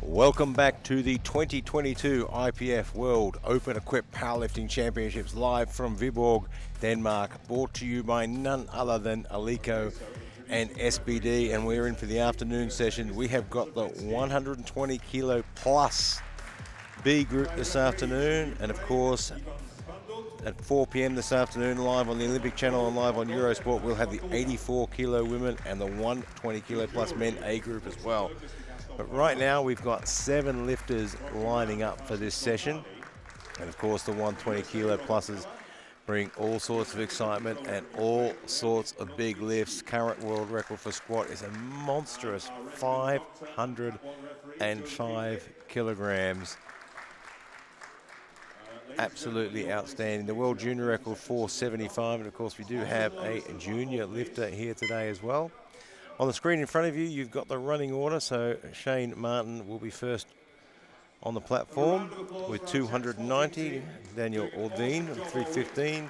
Welcome back to the 2022 IPF World Open Equipped Powerlifting Championships live from Viborg, Denmark, brought to you by none other than Alico and SBD, and we're in for the afternoon session. We have got the 120 kilo plus B group this afternoon, and of course at 4 p.m. this afternoon live on the Olympic Channel and live on Eurosport we'll have the 84 kilo women and the 120 kilo plus men A group as well. But right now we've got 7 lifters lining up for this session, and of course the 120 kilo pluses bring all sorts of excitement and all sorts of big lifts. Current world record for squat is a monstrous 505 kilograms. Absolutely outstanding. The world junior record 475, and of course we do have a junior lifter here today as well. On the screen in front of you, you've got the running order, so Shane Martin will be first on the platform with 290, Daniel Ordine 315,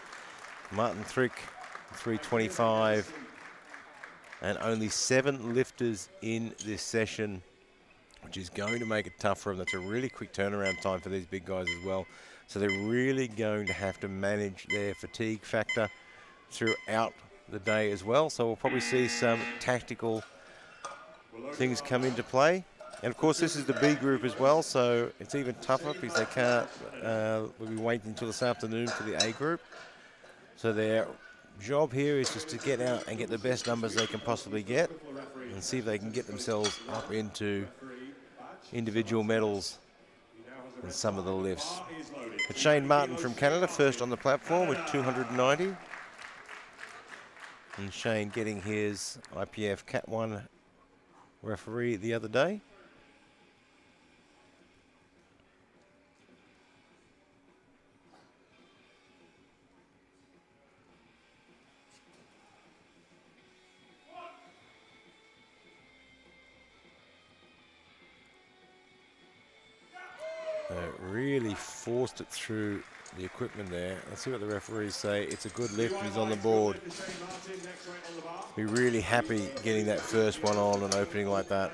Martin Thrick 325, and only 7 lifters in this session, which is going to make it tough for them. That's a really quick turnaround time for these big guys as well. So they're really going to have to manage their fatigue factor throughout the day as well. So we'll probably see some tactical things come into play. And of course this is the B group as well, so it's even tougher because they can't, we'll be waiting until this afternoon for the A group. So their job here is just to get out and get the best numbers they can possibly get and see if they can get themselves up into individual medals in some of the lifts. But Shane Martin from Canada first on the platform with 290. And Shane getting his IPF Cat 1 referee the other day. Really forced it through the equipment there. Let's see what the referees say. It's a good lift. He's on the board. Be really happy getting that first one on and opening like that.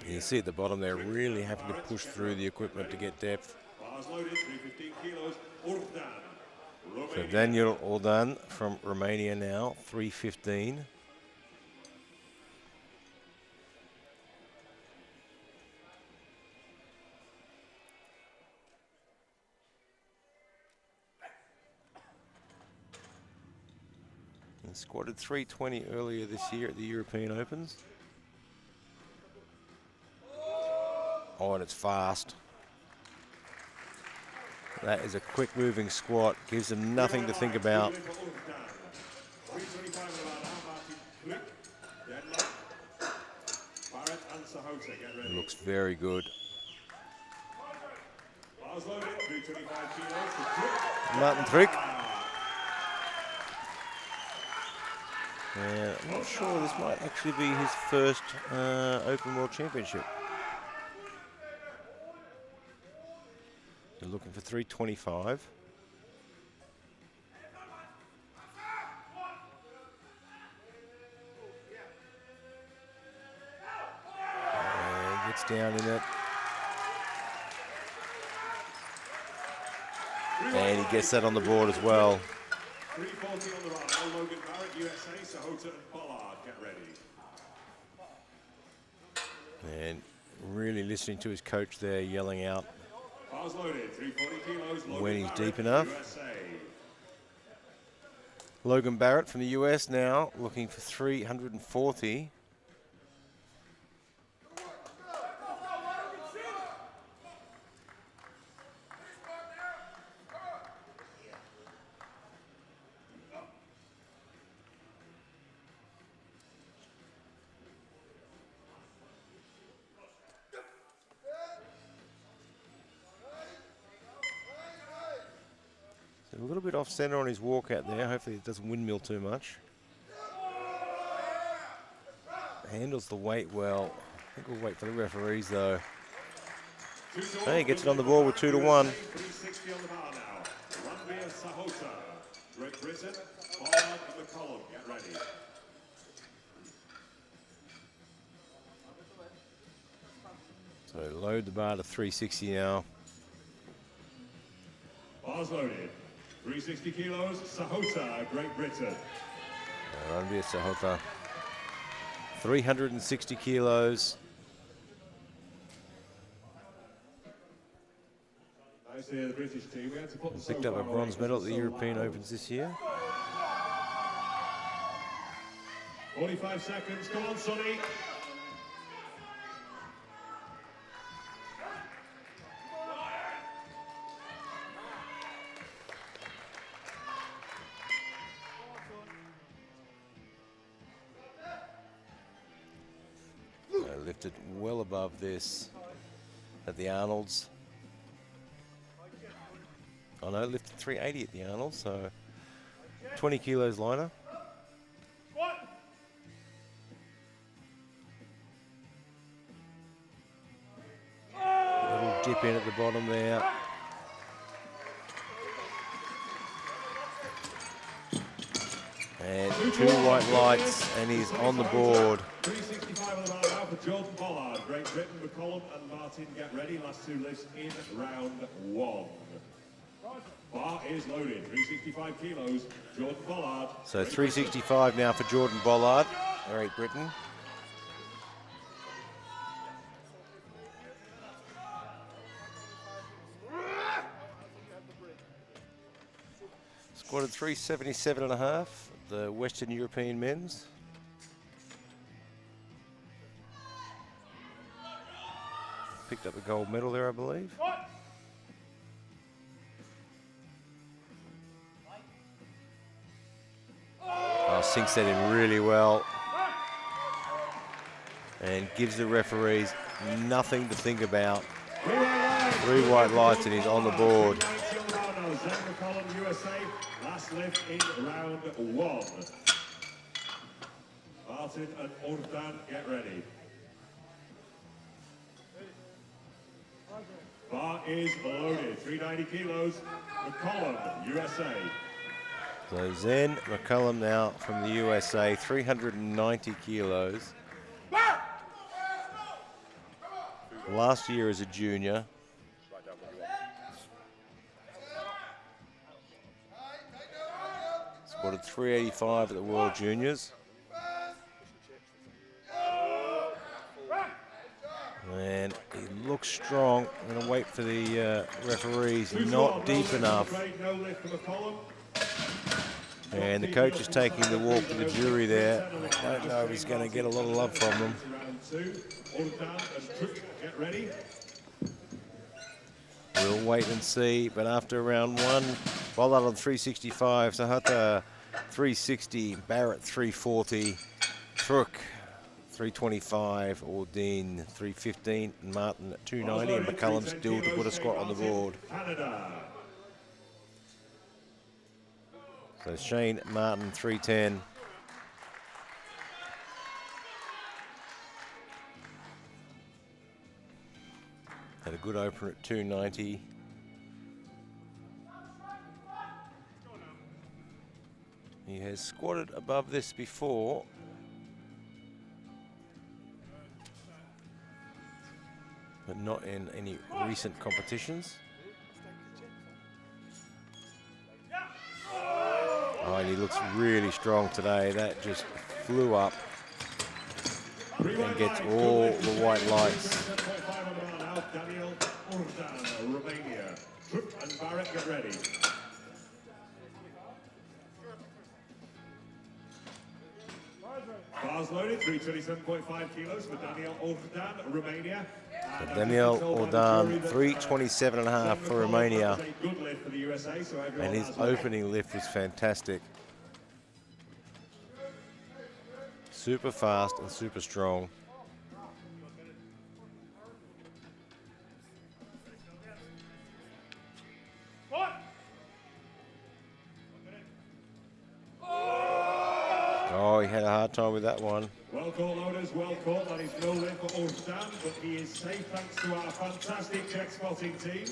You see at the bottom there, really having to push through the equipment to get depth. So Daniel Ordan from Romania now, 315. And squatted 320 earlier this year at the European Opens. Oh, and it's fast. That is a quick moving squat, gives them nothing to think about. It looks very good. Martin Thrick. And I'm not sure, this might actually be his first Open World Championship. They're looking for 325. And gets down in it. And he gets that on the board as well. 340 on the run. Logan Barrett, USA, Sahota and Pollard, get ready. And really listening to his coach there, yelling out Loaded, 340 kilos, when he's Barrett, deep enough. USA. Logan Barrett from the US now, looking for 340. A little bit off center on his walkout there. Hopefully it doesn't windmill too much. Handles the weight well. I think we'll wait for the referees though. Hey, he gets it on the board with 2 to 1. 360 on the bar now. Ranveer Sahota, Great Britain, Pollard and McCollum, get ready. So load the bar to 360 now. Bars loaded. 360 kilos, Sahota, Great Britain. Ranveer Sahota. 360 kilos. Nice to hear the British team. We had to put the Picked up a bronze medal at the European Opens this year. 45 seconds. Come on, Sonny. Lifted well above this at the Arnold's. Oh no, lifted 380 at the Arnold's, so 20 kilos lighter. Little dip in at the bottom there. And 2 white lights, and he's on the board. 365 on the bar now for Jordan Pollard. Great Britain, McCollum and Martin get ready. Last 2 lifts in round 1. Bar is loaded. 365 kilos, Jordan Pollard. So 365 now for Jordan Pollard, Great Britain. Squatted 377.5, the Western European men's. Picked up a gold medal there, I believe. Oh, sinks that in really well. And gives the referees nothing to think about. 3 white lights and he's on the board. McCollum, USA, last lift in round 1. Martin and Urdan, get ready. Bar is loaded. 390 kilos. McCollum, USA. So Zen McCullum now from the USA, 390 kilos. Last year as a junior. Squatted 385 at the World Juniors. And he looks strong. I'm going to wait for the referees. Not deep enough. And the coach is taking the walk to the jury there. I don't know if he's going to get a lot of love from them. We'll wait and see. But after round 1, Pollard on 365, Sahota 360, Barrett 340, Truk 325, Ordine 315, and Martin at 290, and McCullum still to put a squat on the board. So Shane Martin 310. Had a good opener at 290. He has squatted above this before. But not in any recent competitions. Oh, and he looks really strong today. That just flew up and gets all the white lights. Daniel Urdan, Romania. Truk and Barrett, get ready. Bars loaded, 327.5 kilos for Daniel Urdan, Romania. Daniel Urdan, 327.5 for Romania. And his opening lift was fantastic. Super fast and super strong. Oh, he had a hard time with that one. Well caught, loaders, well caught. That is no lift for Urdan, but he is safe thanks to our fantastic check spotting team.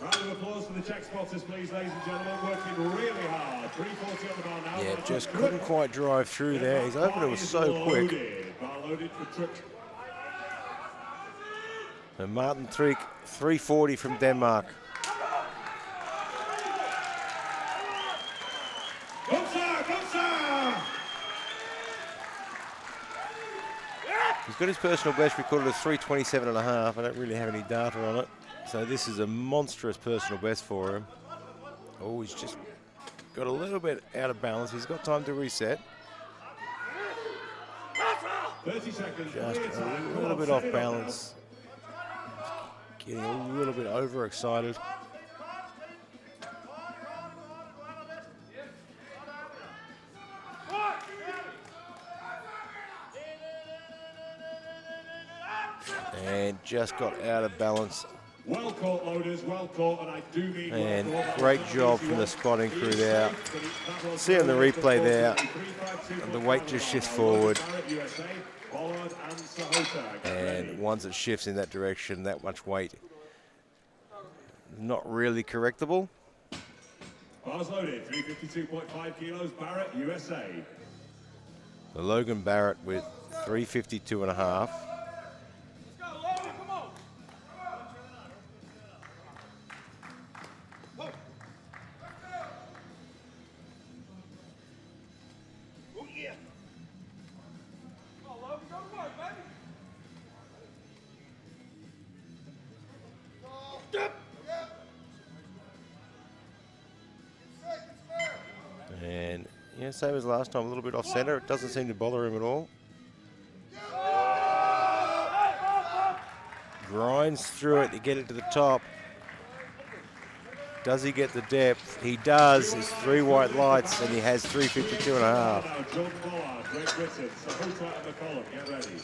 Round of applause for the check spotters, please, ladies and gentlemen. Working really hard. 340 on the bar now. Yeah, just couldn't quite drive through there. His opener was so quick. Bar loaded for Truk. And Martin Trick, 340 from Denmark. He's got his personal best recorded as 327.5. I don't really have any data on it. So this is a monstrous personal best for him. Oh, he's just got a little bit out of balance. He's got time to reset. 30 seconds. Just a little bit off balance. Getting a little bit overexcited. And just got out of balance. Well caught, loaders, well caught, and I do mean And well caught. great job from the spotting crew there. See on the replay there, the weight just shifts forward. And once it shifts in that direction, that much weight, not really correctable. Bars loaded, 352.5 kilos, Barrett, USA. So Logan Barrett with 352.5. And yeah, same as last time, a little bit off center. It doesn't seem to bother him at all. Grinds through it to get it to the top. Does he get the depth? He does. It's 3 white lights and he has 352.5. Now, Jordan Bollard, Great Britain, Sahota and McCollum, get ready.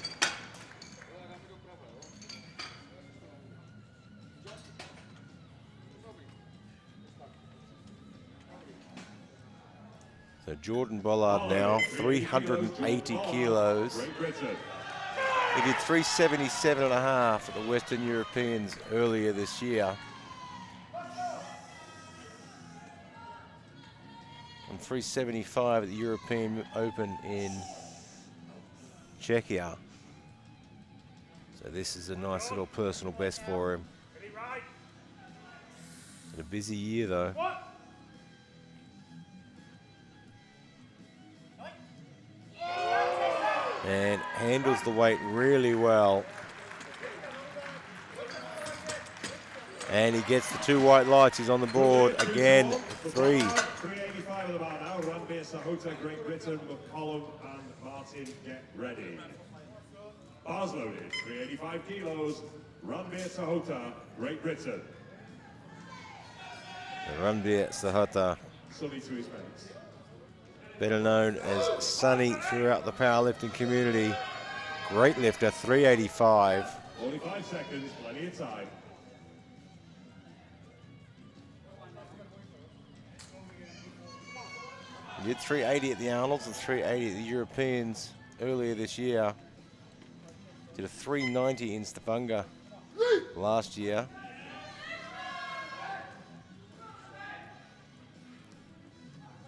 So Jordan Bollard now, 380 kilos. He did 377.5 at the Western Europeans earlier this year. And 375 at the European Open in Czechia. So this is a nice little personal best for him. Had a busy year though. And handles the weight really well. And he gets the 2 white lights. He's on the board again. 3. 385 of the bar now. Ranbir Sahota, Great Britain, McCollum and Martin, get ready. Bars loaded, 385 kilos. Ranbir Sahota, Great Britain. Ranbir Sahota, Sunny to his mates. better known as Sonny throughout the powerlifting community. Great lifter, 385. 45 seconds, plenty of time. He did 380 at the Arnolds and 380 at the Europeans earlier this year. Did a 390 in Stavanger last year.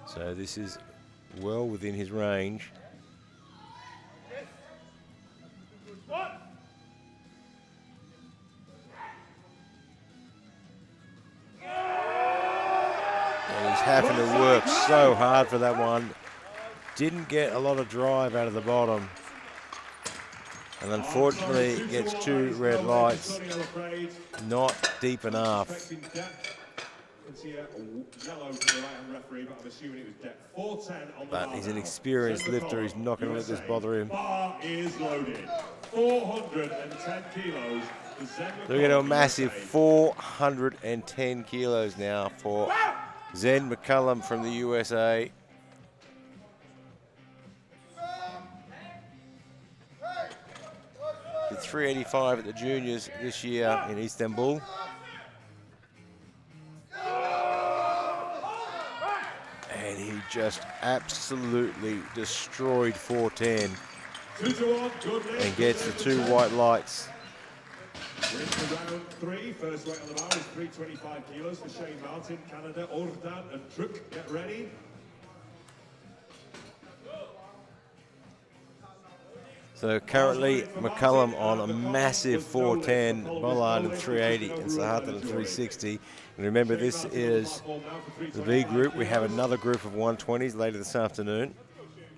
So this is well within his range. And he's having to work so hard for that one. Didn't get a lot of drive out of the bottom. And unfortunately gets 2 red lights. Not deep enough. But he's an experienced lifter. He's not going to let this bother him. Bar is loaded. 410 kilos. Look at a massive 410 kilos now for Zen McCullum from the USA. Did 385 at the juniors this year in Istanbul. And he just absolutely destroyed 410 and gets the 2 white lights. Into round 3, first weight on the bar is 325 kilos for Shane Martin, Canada, Ordan and Truk, get ready. So currently McCullum on a massive 410, Bollard in 380, and Sahata in 360. And remember, this is the B group. We have another group of 120s later this afternoon,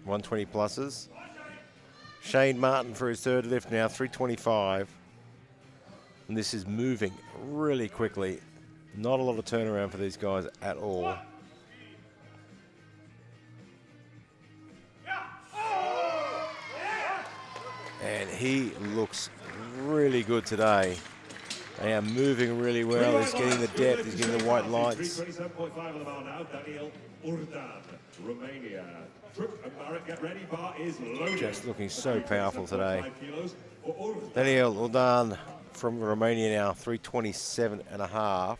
120 pluses. Shane Martin for his third lift now, 325. And this is moving really quickly. Not a lot of turnaround for these guys at all. And he looks really good today. They are moving really well. He's getting the depth, he's getting the white lights. 27.5 on the bar now, Daniel Urdan, Romania. Get ready, bar is loaded. Just looking so powerful today. Daniel Urdan from Romania now, 327.5.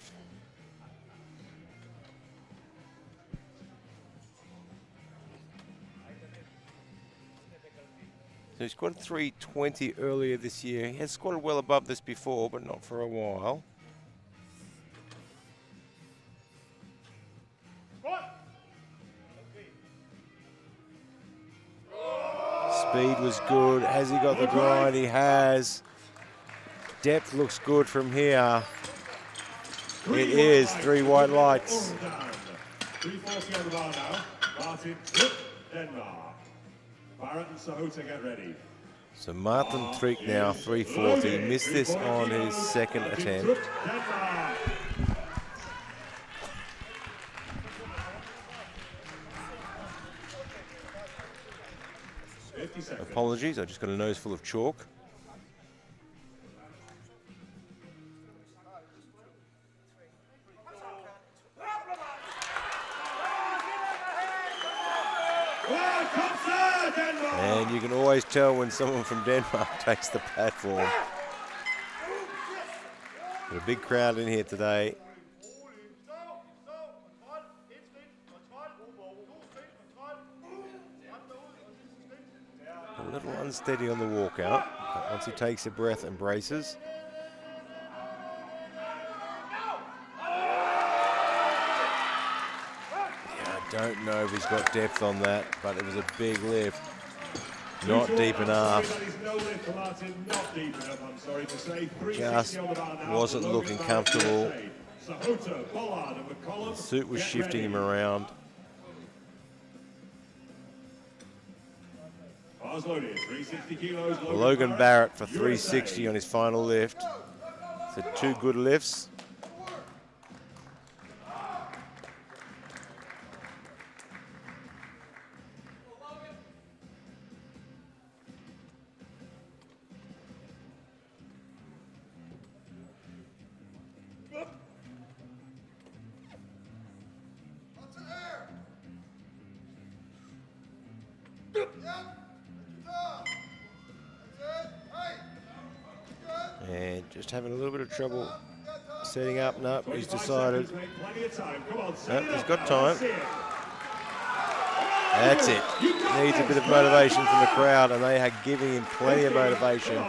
So he squatted 320 earlier this year. He has squatted well above this before, but not for a while. Speed was good. Has he got the grind? He has. Depth looks good from here. It is 3 white lights. 340 on the bar now. Martin, Denmark. Barrett and Sahota, get ready. So Martin Trick now 340. Missed this on his second attempt. Apologies, I just got a nose full of chalk. And you can always tell when someone from Denmark takes the platform. Got a big crowd in here today. A little unsteady on the walkout, but once he takes a breath and braces. I don't know if he's got depth on that, but it was a big lift. Not deep enough. Just wasn't looking comfortable. The suit was shifting him around. Logan Barrett for 360 on his final lift. So 2 good lifts. And just having a little bit of trouble setting up. No, he's decided. No, he's got time. That's it. Needs a bit of motivation from the crowd, and they are giving him plenty of motivation.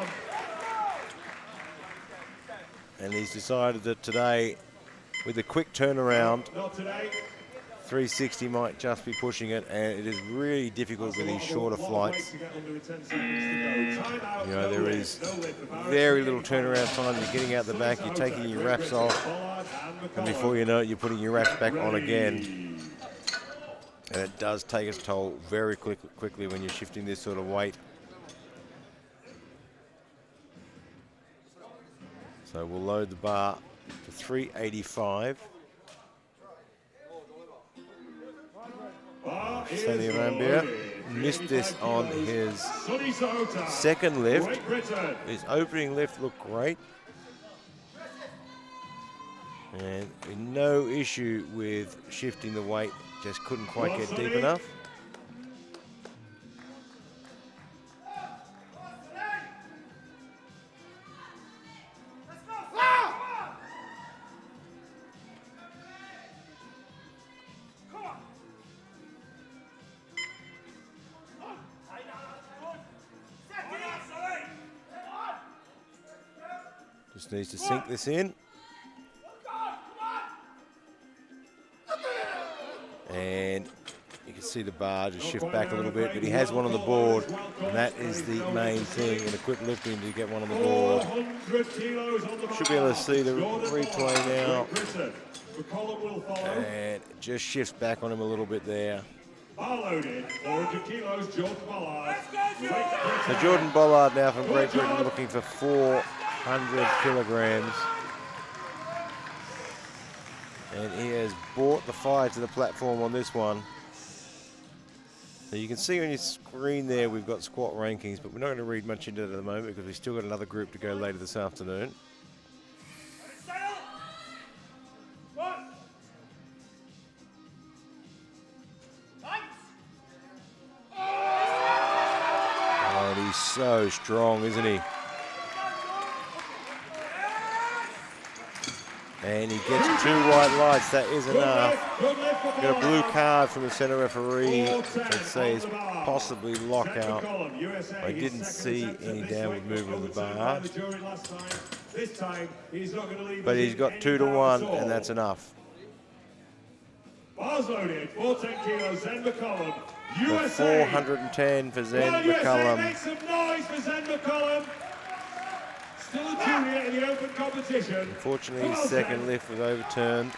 And he's decided that today, with a quick turnaround, 360 might just be pushing it, and it is really difficult with these shorter flights. You know, there is very little turnaround time. You're getting out the back, you're taking your wraps off, and before you know it, you're putting your wraps back on again. And it does take its toll very quickly when you're shifting this sort of weight. So we'll load the bar to 385. Sonny Rambia missed this on his second lift. His opening lift looked great. And no issue with shifting the weight, just couldn't quite get deep enough. Just needs to sink this in. And you can see the bar just shift back a little bit, but he has one on the board, and that is the main thing in equipped lifting, to get one on the board. 400 kilos on the bar. Should be able to see the Jordan replay Ballard, now. Great Britain. McCollum will follow. And just shifts back on him a little bit there. Bar loaded, 400 kilos, Jordan Ballard. So Jordan Ballard now from Great Britain looking for 400 kilograms. And he has brought the fire to the platform on this one. So you can see on your screen there we've got squat rankings, but we're not going to read much into it at the moment because we've still got another group to go later this afternoon. Oh, and he's so strong, isn't he? And he gets 2 white lights. That is enough. Got a blue card from the center referee that says possibly lockout. I didn't see any downward movement of the bar. But he's got 2 to 1, and that's enough. Bars loaded, 410 kilos, Zen McCollum. The USA. 410 for Zen USA, McCollum. make some noise for Zen McCollum. Still a junior in the open competition. Unfortunately, his second lift was overturned.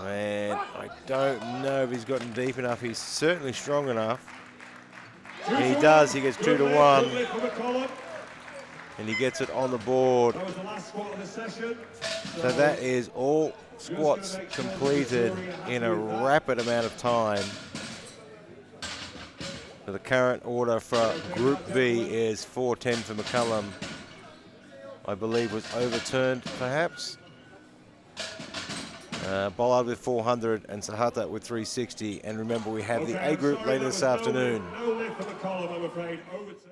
And I don't know if he's gotten deep enough. He's certainly strong enough. And he does. He gets 2 to 1. And he gets it on the board. That was the last squat of the session. So that is all squats completed in a rapid amount of time. So the current order for Group B is 410 for McCullum. I believe was overturned, perhaps. Bollard with 400 and Sahata with 360. And remember, we have the A group later this afternoon. No lift for McCollum, I'm afraid. Overturned.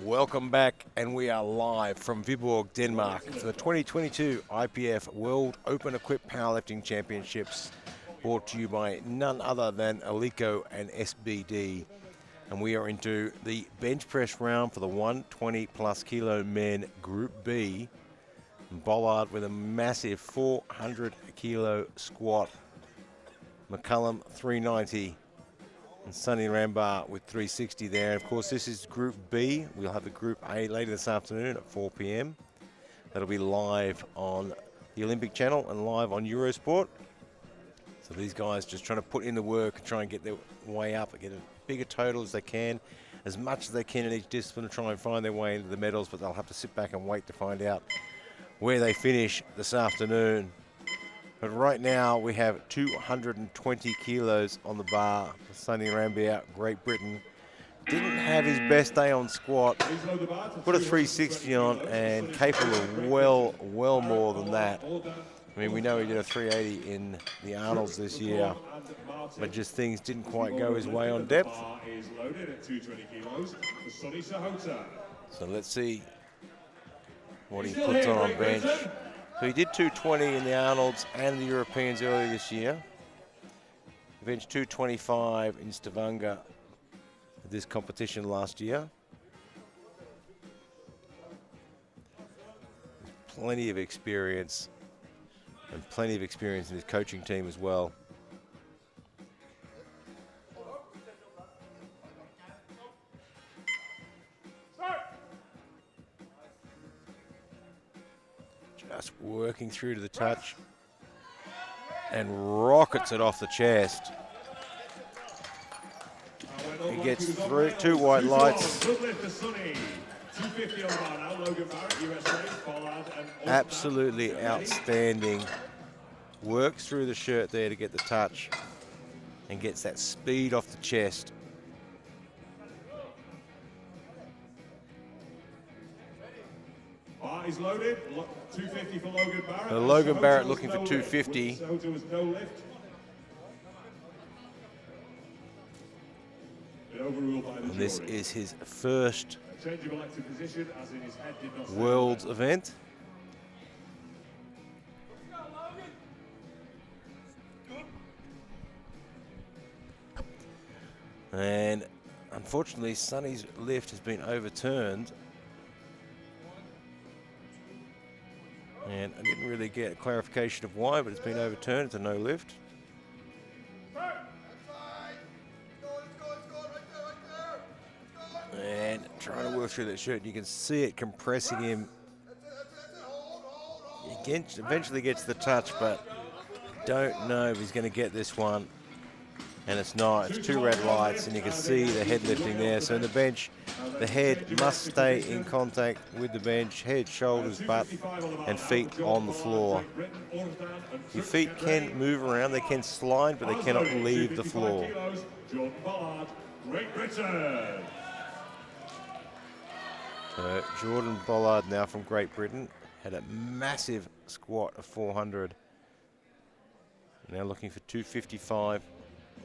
Welcome back, and we are live from Viborg, Denmark for the 2022 IPF World Open Equipped Powerlifting Championships, brought to you by none other than Alico and SBD. And we are into the bench press round for the 120+ kilo men Group B. Bollard with a massive 400 kilo squat. McCullum 390. And Sonny Rambar with 360 there. Of course, this is Group B. We'll have the Group A later this afternoon at 4 p.m. That'll be live on the Olympic Channel and live on Eurosport. So these guys just trying to put in the work and try and get their way up and get a bigger total as they can, as much as they can in each discipline, to try and find their way into the medals, but they'll have to sit back and wait to find out where they finish this afternoon. But right now we have 220 kilos on the bar for Sonny Rambier, Great Britain. Didn't have his best day on squat. Put a 360 on and capable of well more than that. I mean, we know he did a 380 in the Arnolds this year, but just things didn't quite go his way on depth. So let's see what he puts on bench. So he did 220 in the Arnolds and the Europeans earlier this year. He benched 225 in Stavanger at this competition last year. Plenty of experience, and plenty of experience in his coaching team as well. Just working through to the touch and rockets it off the chest. He gets through, 2 white lights. Absolutely outstanding. Works through the shirt there to get the touch and gets that speed off the chest. He's loaded. 250 for Logan Barrett. Logan Barrett looking for 250. And this is his first Worlds event. And unfortunately, Sonny's lift has been overturned. And I didn't really get a clarification of why, but it's been overturned. It's a no lift. And trying to work through that shirt. You can see it compressing him. He eventually gets the touch, but don't know if he's going to get this one. And it's not. It's 2 red lights, and you can see the head lifting there. So in the bench, the head must stay in contact with the bench. Head, shoulders, butt, and feet on the floor. Your feet can move around. They can slide, but they cannot leave the floor. So Jordan Bollard now from Great Britain had a massive squat of 400. Now looking for 255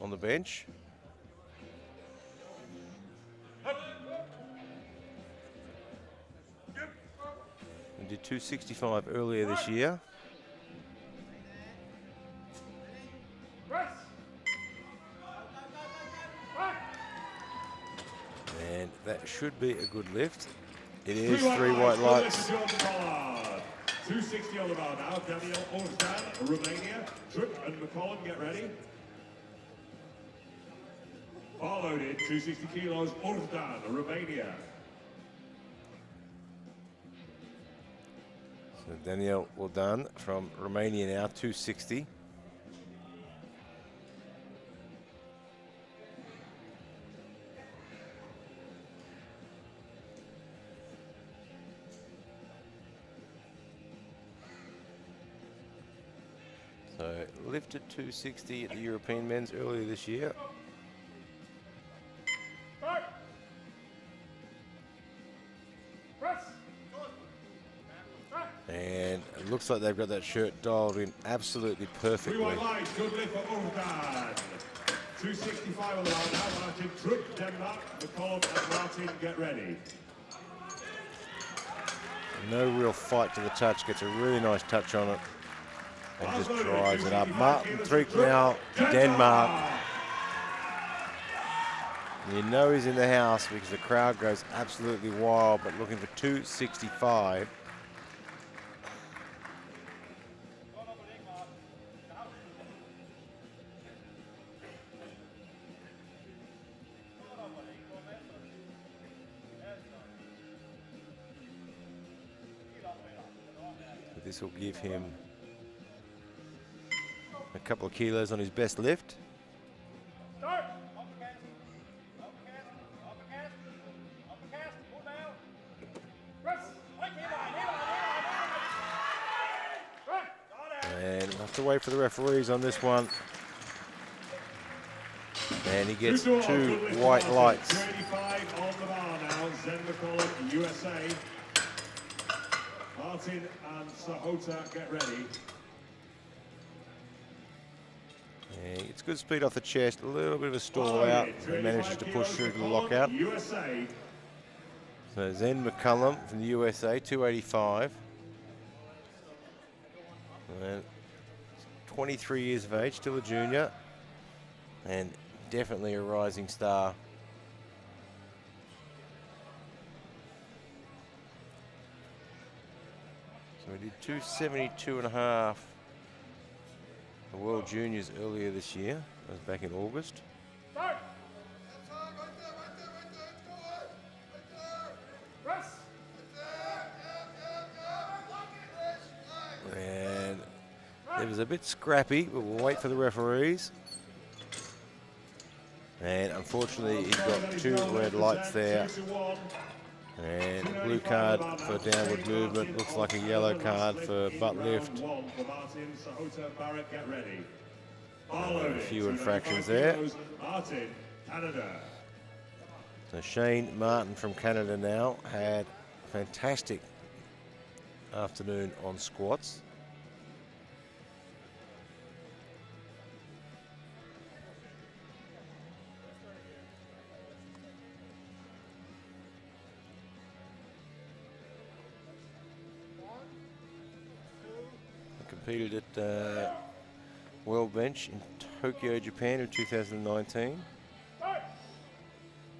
on the bench. He did 265 earlier this year. And that should be a good lift. It is 3 white lights. 260 on the bar now. Daniel Orstan, Romania. Tripp and McCollum, get ready. Bar loaded, 260 kilos, Orstan, Romania. So Daniel Orstan from Romania now, 260. So lifted 260 at the European men's earlier this year. And it looks like they've got that shirt dialed in absolutely perfectly. 3 white lights, good lift for Orstan. 265 on the line now. Martin Tripp, Denmark. McCollum and Martin, get ready. No real fight to the touch. Gets a really nice touch on it. And just drives it up. Martin Trick now, Denmark. You know he's in the house because the crowd goes absolutely wild, but looking for 265. But this will give him a couple of kilos on his best lift. And we'll have to wait for the referees on this one. And he gets 2 white lights. 35 on the bar now. Zen McCollum, USA. Martin and Sahota, get ready. And it's good speed off the chest, a little bit of a stall out, and manages to push through to the lockout. USA. So Zen McCullum from the USA, 285. And 23 years of age, still a junior, and definitely a rising star. So we did 272.5 the World Juniors earlier this year. That was back in August. And it was a bit scrappy, but we'll wait for the referees. And unfortunately, he's got 2 red lights there. And a blue card for downward movement. Looks like a yellow card for butt lift. A few infractions there. So Shane Martin from Canada now had a fantastic afternoon on squats. Competed at World Bench in Tokyo, Japan in 2019.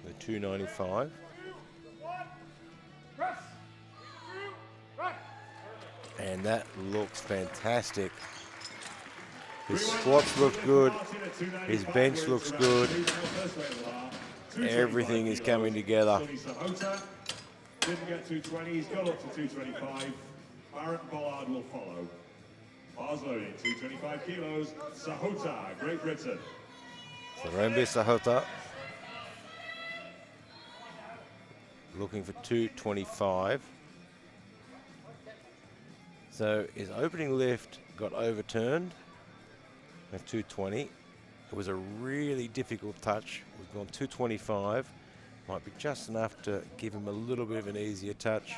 The 295. And that looks fantastic. His squats look good. His bench looks good. Everything is coming together. Didn't get 220, he's got up to 225. Barrett and Bollard will follow. Bars loading, 225 kilos. Sahota, Great Britain. Rembe Sahota looking for 225. So his opening lift got overturned at 220. It was a really difficult touch. We've gone 225. Might be just enough to give him a little bit of an easier touch.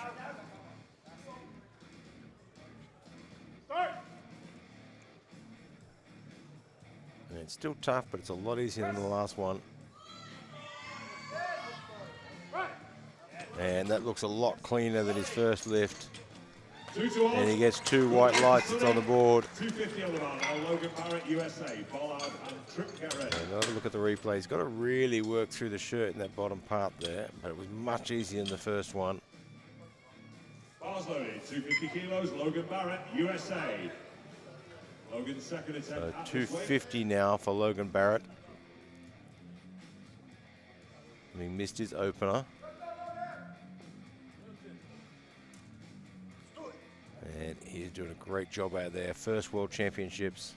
And it's still tough, but it's a lot easier than the last one. And that looks a lot cleaner than his first lift. And he gets 2 white lights. It's on the board. 250 on the bar now. Logan Barrett, USA. Bollard and Tripp, get ready. Another look at the replay. He's got to really work through the shirt in that bottom part there, but it was much easier than the first one. Bars loaded, 250 kilos. Logan Barrett, USA. Logan's second attempt. So 250 now for Logan Barrett. He missed his opener. And he's doing a great job out there. First World Championships.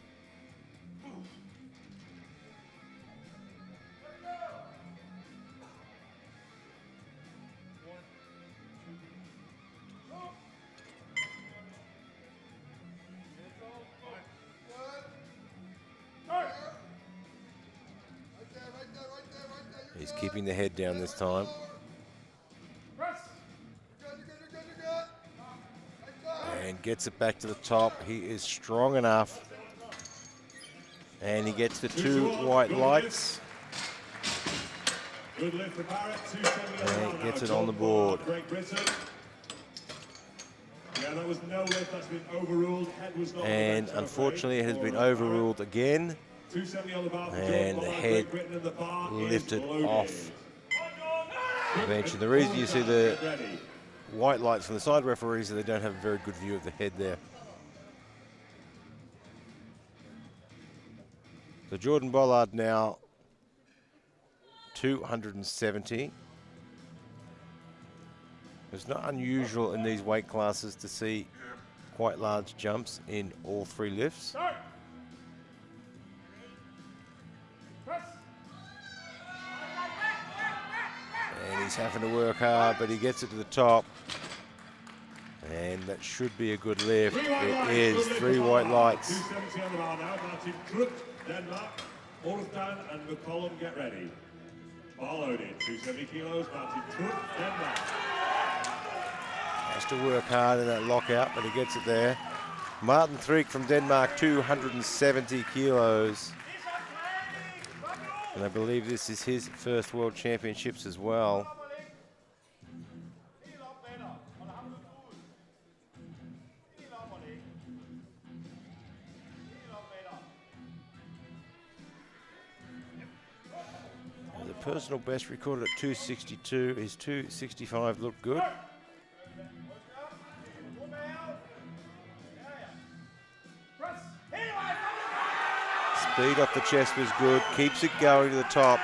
He's keeping the head down this time. And gets it back to the top. He is strong enough. And he gets the 2 white lights. Good lift for Barrett, 270 and gets it on the board. Yeah, that was no lift. That's been overruled. Head was not And unfortunately, it has been overruled again. 270 on the bar for And the head lifted off the bench. And the reason you see the white lights from the side referees is they don't have a very good view of the head there. So Jordan Bollard now 270. It's not unusual in these weight classes to see quite large jumps in all three lifts. And he's having to work hard, but he gets it to the top. And that should be a good lift. It is. 3 white lights. 270 on the bar now. Martin Truck, Denmark. Orfdan and McCollum, get ready. Bar loaded. 270 kilos. Martin Truck, Denmark. Has to work hard in that lockout, but he gets it there. Martin Thrick from Denmark, 270 kilos. And I believe this is his first World Championships as well. The personal best recorded at 262. His 265 looked good. Speed off the chest was good, keeps it going to the top.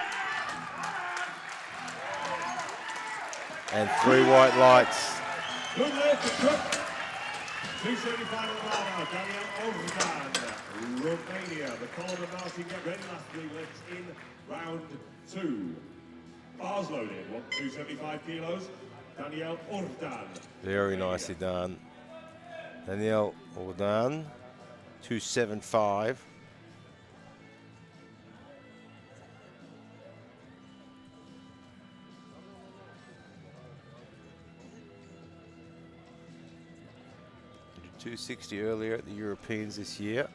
And 3 white lights. Good lift for Truck. 275 on the bar now. Daniel Orfdan, Romania. McCollum and Martin, get ready. Last 3 lifts in round 2. Bars loaded. 275 kilos. Daniel Orfdan. Very nicely done. Daniel Orfdan, 275. Did 260 earlier at the Europeans this year.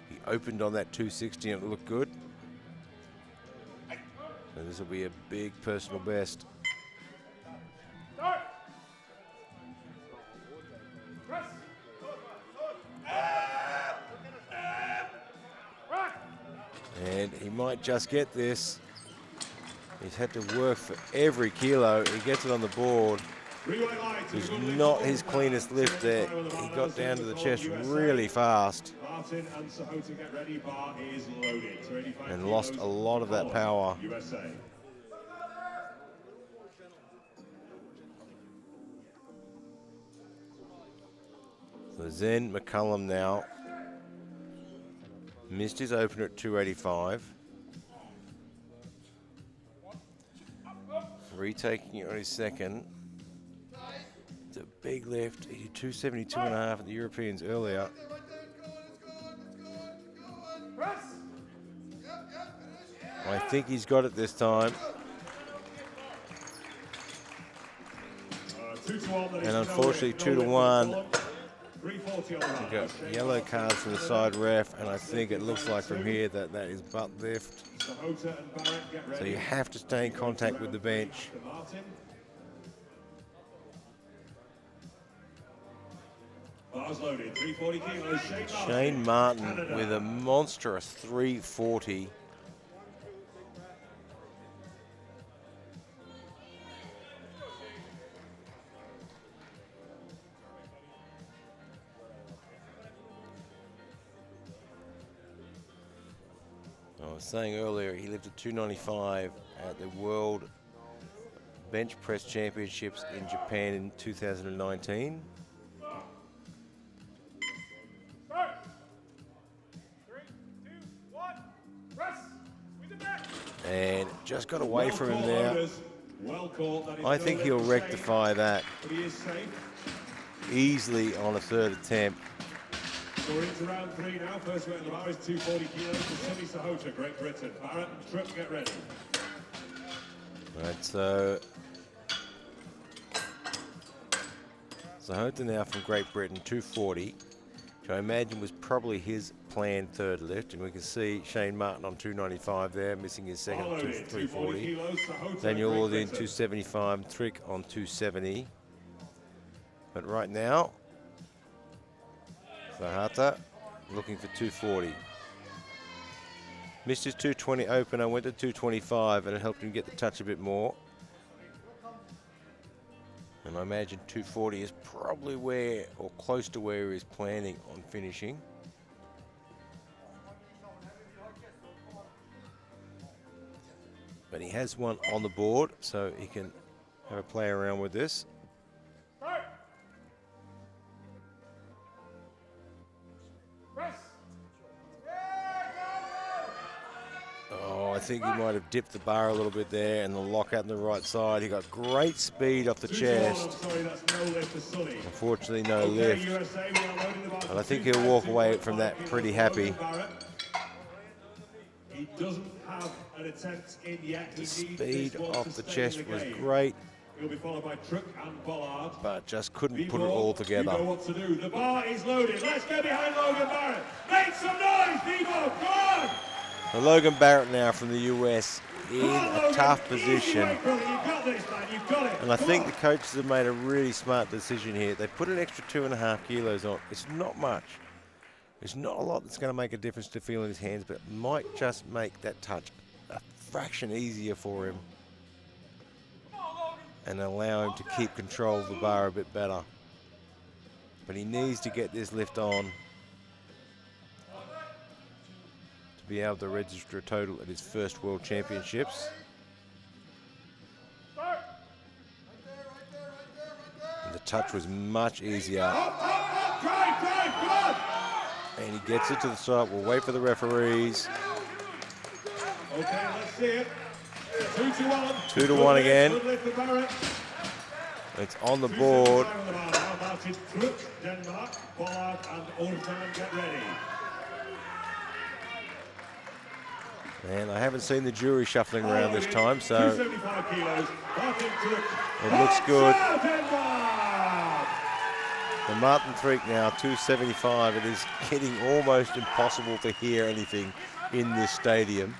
He opened on that 260 and it looked good. So this will be a big personal best. And he might just get this. He's had to work for every kilo. He gets it on the board. It's not his cleanest lift there. He got down to the chest really fast and lost a lot of that power. So Zen McCullum now missed his opener at 285. Retaking it on his second. It's a big lift. He did 272 and a half at the Europeans earlier. I think he's got it this time. And unfortunately, 2-1. We got yellow cards from the side ref, and I think it looks like from here that that is butt lift. So you have to stay in contact with the bench. Shane Martin with a monstrous 340. I was saying earlier, he lived at 295 at the World Bench Press Championships in Japan in 2019. And just got away from him there. I think he'll rectify that easily on a third attempt. So we're into round 3 now. First weight on the bar is 240 kilos for Timmy Sahota, Great Britain. Barrett and Tripp, get ready. Right, so Sahota now from Great Britain, 240, which I imagine was probably his planned third lift. And we can see Shane Martin on 295 there, missing his second 340. Daniel Orfdan 275, Trick on 270. But right now, Fahata looking for 240. Missed his 220 opener, went to 225, and it helped him get the touch a bit more. And I imagine 240 is probably where, or close to where he's planning on finishing. But he has one on the board, so he can have a play around with this. Oh, I think he might have dipped the bar a little bit there, and the lockout on the right side. He got great speed off the chest. Unfortunately, no lift. But I think he'll walk away from that pretty happy. He doesn't have an attempt in yet. The speed off the chest was great. He'll be followed by Truck and Bollard. But just couldn't put it all together. You know what to do. The bar is loaded. Let's get behind Logan Barrett. Make some noise, people. Come on. So Logan Barrett now from the US in a tough position. And I think the coaches have made a really smart decision here. They put an extra 2.5 kilos on. It's not much. There's not a lot that's going to make a difference to feeling his hands, but it might just make that touch a fraction easier for him and allow him to keep control of the bar a bit better. But he needs to get this lift on to be able to register a total at his first World Championships. And the touch was much easier. And he gets it to the side. We'll wait for the referees. Okay, let's see it. 2-1. 2-1 again. It's on the board. Denmark, Bollard and Ulfman, get ready. And I haven't seen the jury shuffling around this time, so 275 kilos. it looks good. And Martin Threek now, 275. It is getting almost impossible to hear anything in this stadium.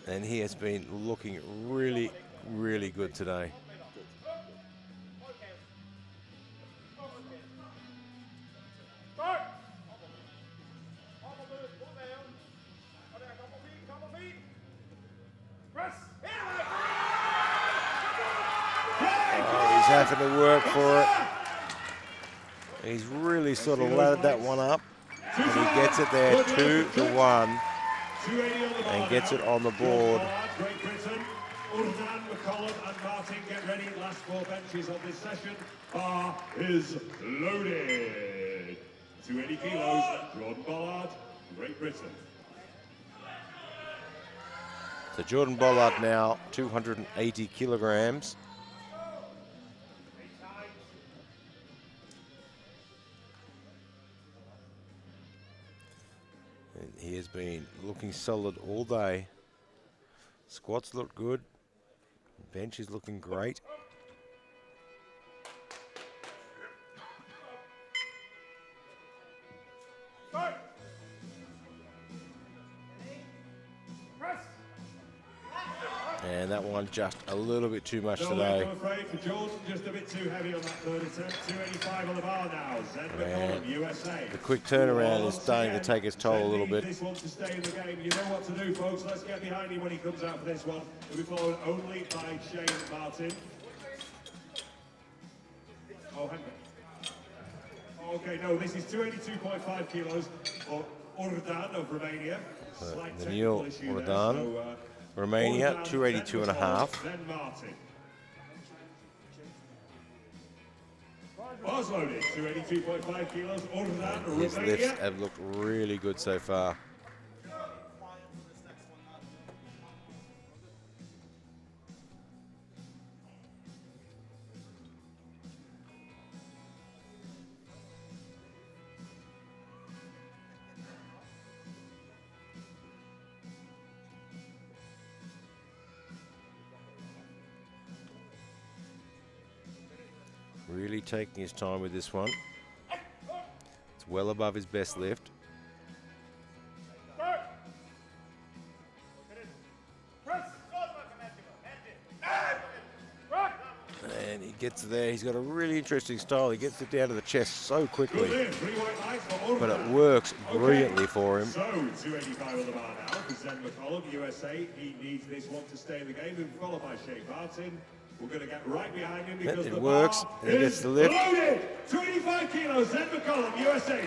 And he has been looking really, really good today. Having to work for it. He's really sort of laddered that one up, and he gets it there 2-1 and gets it on the board. Great Britain, Urdan, McCollum and Martin, get ready. Last 4 benches of this session. Bar is loaded. 280 kilos, Jordan Bollard, Great Britain. So Jordan Bollard now 280 kilograms. And he has been looking solid all day. Squats look good. Bench is looking great. And that one just a little bit too much today. I'm afraid for Jordan, just a bit too heavy on that third attempt. 285 on the bar now. Zen McCollum, USA. The quick turnaround is starting to take its toll a little bit. This one to stay in the game. You know what to do, folks. Let's get behind him when he comes out for this one. He'll be followed only by Shane Martin. Oh, hang on. Okay, no, this is 282.5 kilos for Urdan of Romania. Slight technical issue there, so, Romania, 282.5. Then Martin. Bars loaded, 282.5 kilos. Urdan, His Romania. lifts have looked really good so far. Really taking his time with this one. It's well above his best lift. gets there. He's got a really interesting style. He gets it down to the chest so Good quickly, there, 3 white lights for but it Orban. works Okay, brilliantly for him. So 285 on the bar now for Zen McCollum, USA. He needs this one to stay in the game. We've followed by Shane Martin. We're going to get right behind him because It the works, bar and he gets is the lift. loaded. 285 kilos, Zen McCollum, USA.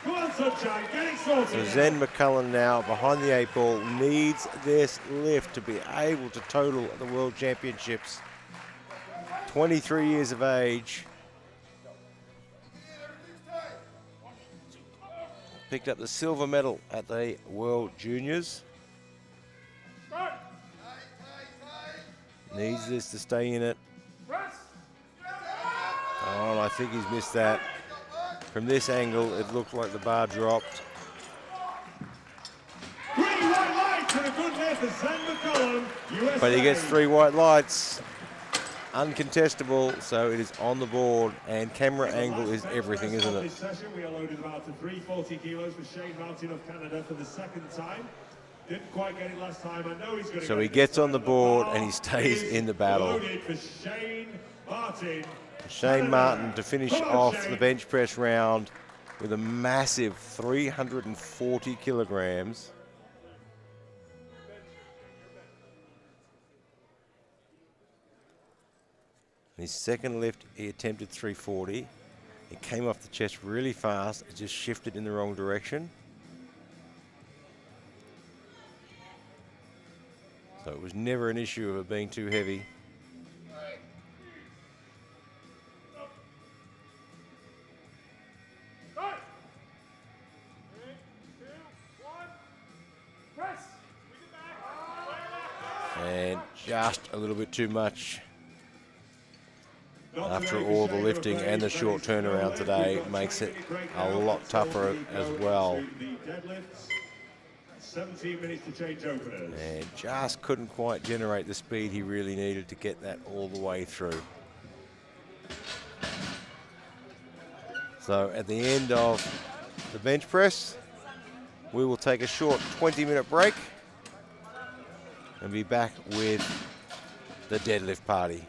Come on, Sunshine, get it sorted. So Zen McCullen now behind the 8 ball needs this lift to be able to total the World Championships. 23 years of age. Picked up the silver medal at the World Juniors. Needs this to stay in it. Oh, and I think he's missed that. From this angle, it looked like the bar dropped. 3 white lights and a good lift for Zen McCollum, USA. But he gets 3 white lights. Uncontestable, so it is on the board, and camera angle is everything, isn't it? This session, we are loaded about to 340 kilos for Shane Martin of Canada for the 2nd time. Didn't quite get it last time. I know he's going to. So he gets on the board and he stays in the battle. Loaded for Shane Martin. Shane Martin to finish Come on, off Shane. the bench press round with a massive 340 kilograms. His second lift, he attempted 340. It came off the chest really fast. It just shifted in the wrong direction. So it was never an issue of it being too heavy. And just a little bit too much. After all the lifting and the short turnaround today, makes it a lot tougher as well. 17 minutes to change openers. And just couldn't quite generate the speed he really needed to get that all the way through. So at the end of the bench press, we will take a short 20-minute break and be back with the deadlift party.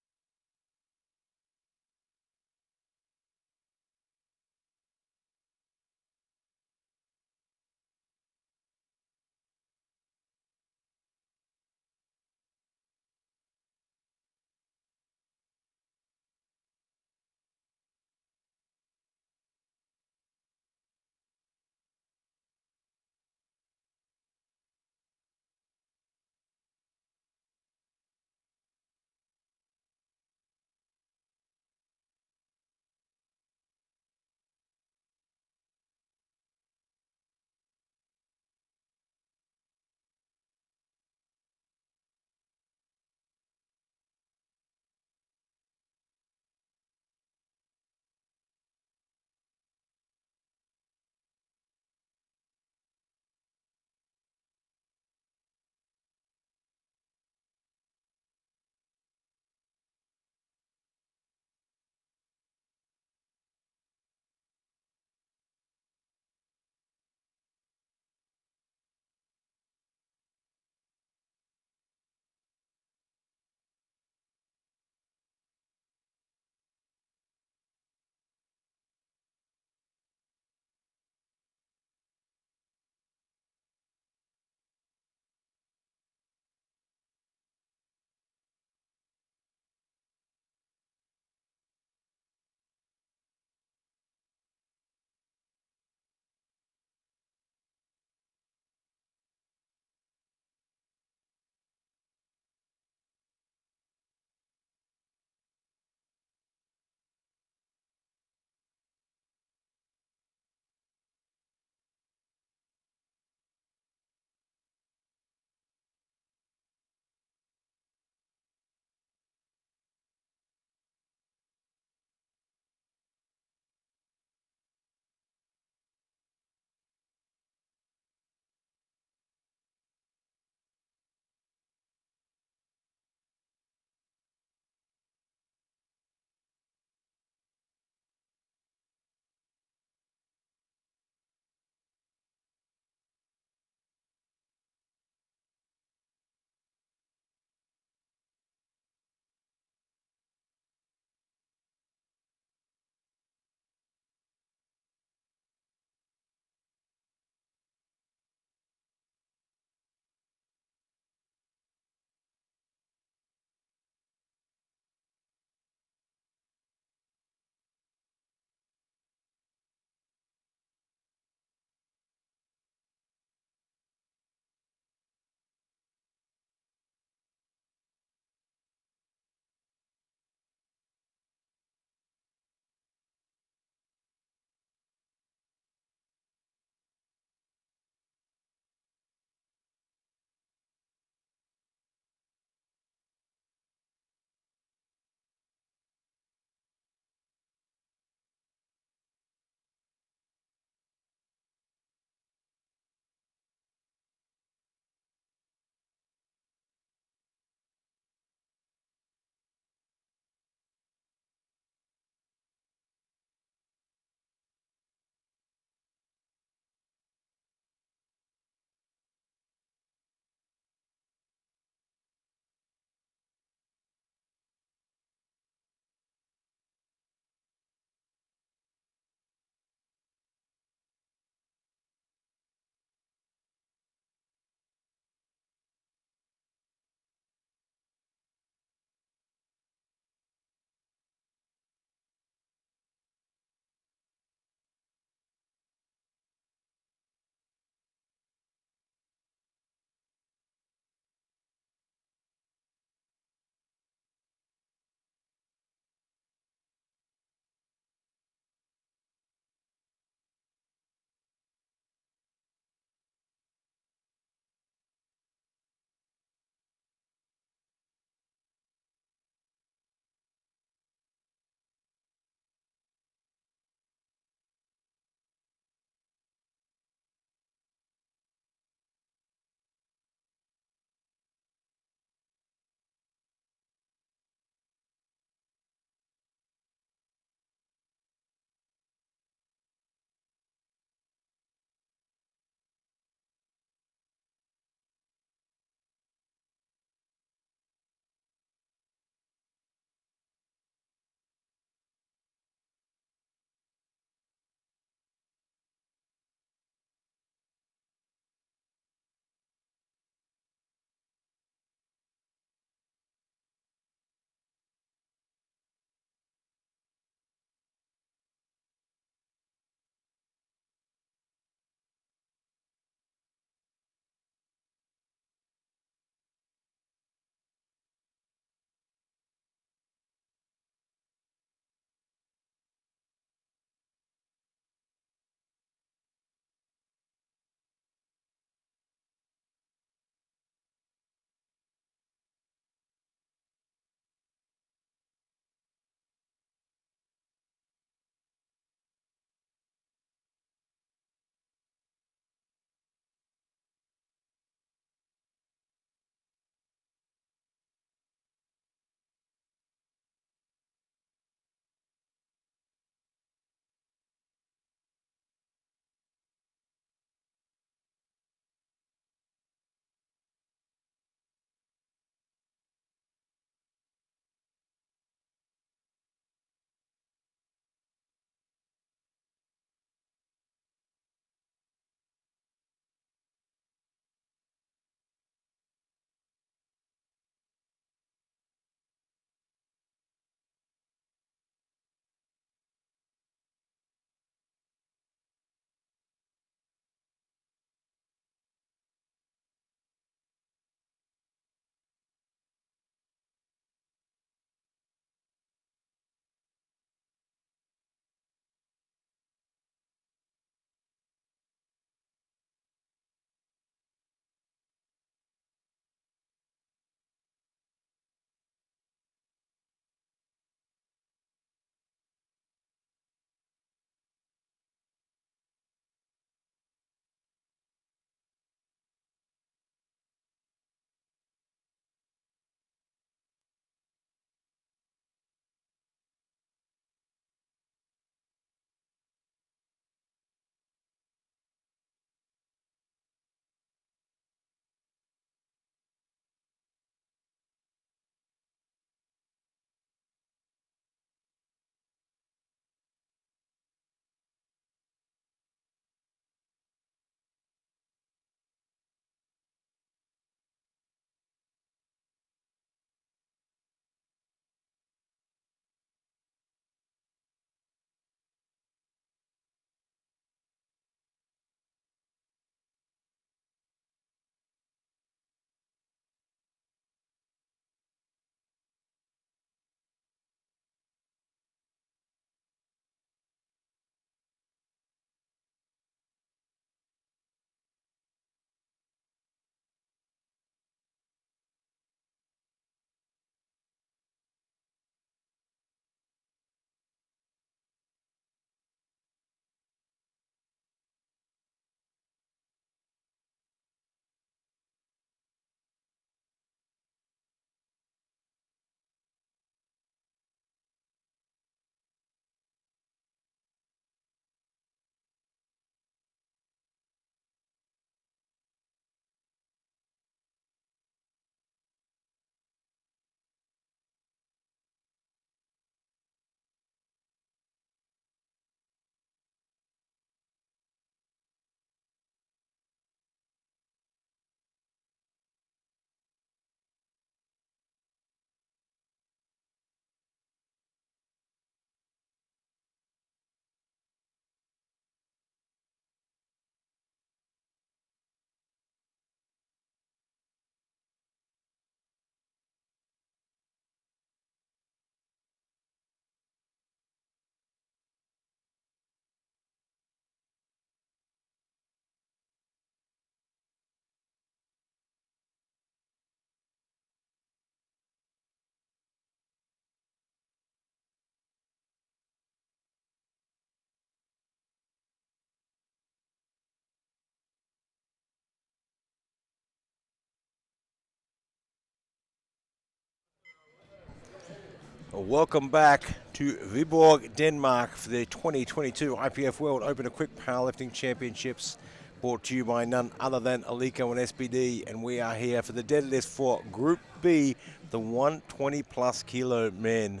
Welcome back to Viborg, Denmark for the 2022 IPF World Open Quick Powerlifting Championships, brought to you by none other than Alico and SBD, and we are here for the deadlift for Group B, the 120+ kilo men.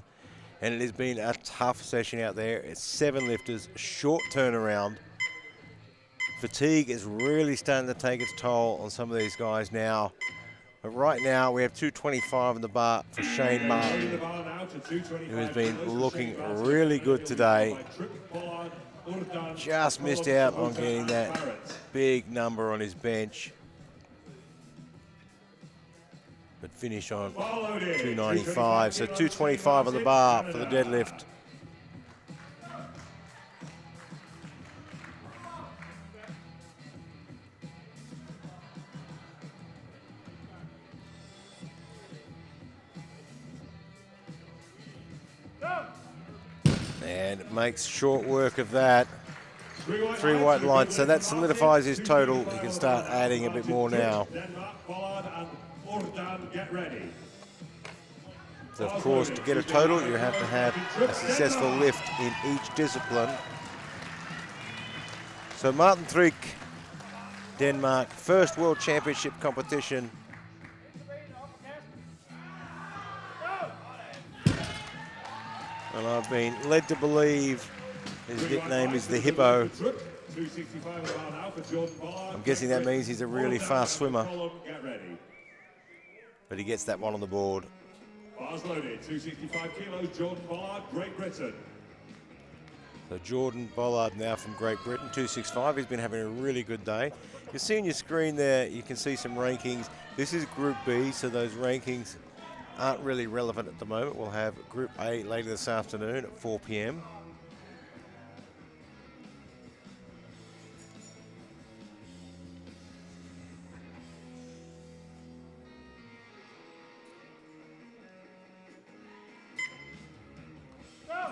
And it has been a tough session out there. It's 7 lifters, short turnaround. Fatigue is really starting to take its toll on some of these guys now. But right now we have 225 on the bar for Shane Martin, who has been looking really good today. Just missed out on getting that big number on his bench, but finished on 295. So 225 on the bar for the deadlift. And makes short work of that. 3 white lines, so that solidifies his total. He can start adding a bit more now. So of course, to get a total, you have to have a successful lift in each discipline. So Martin Tryg, Denmark, first World Championship competition. And I've been led to believe his nickname is the Hippo. I'm guessing that means he's a really fast swimmer. But he gets that one on the board. Bars loaded, 265 kilos, Jordan Bollard, Great Britain. So Jordan Bollard now from Great Britain, 265. He's been having a really good day. You see on your screen there, you can see some rankings. This is Group B, so those rankings aren't really relevant at the moment. We'll have Group A later this afternoon at 4 p.m.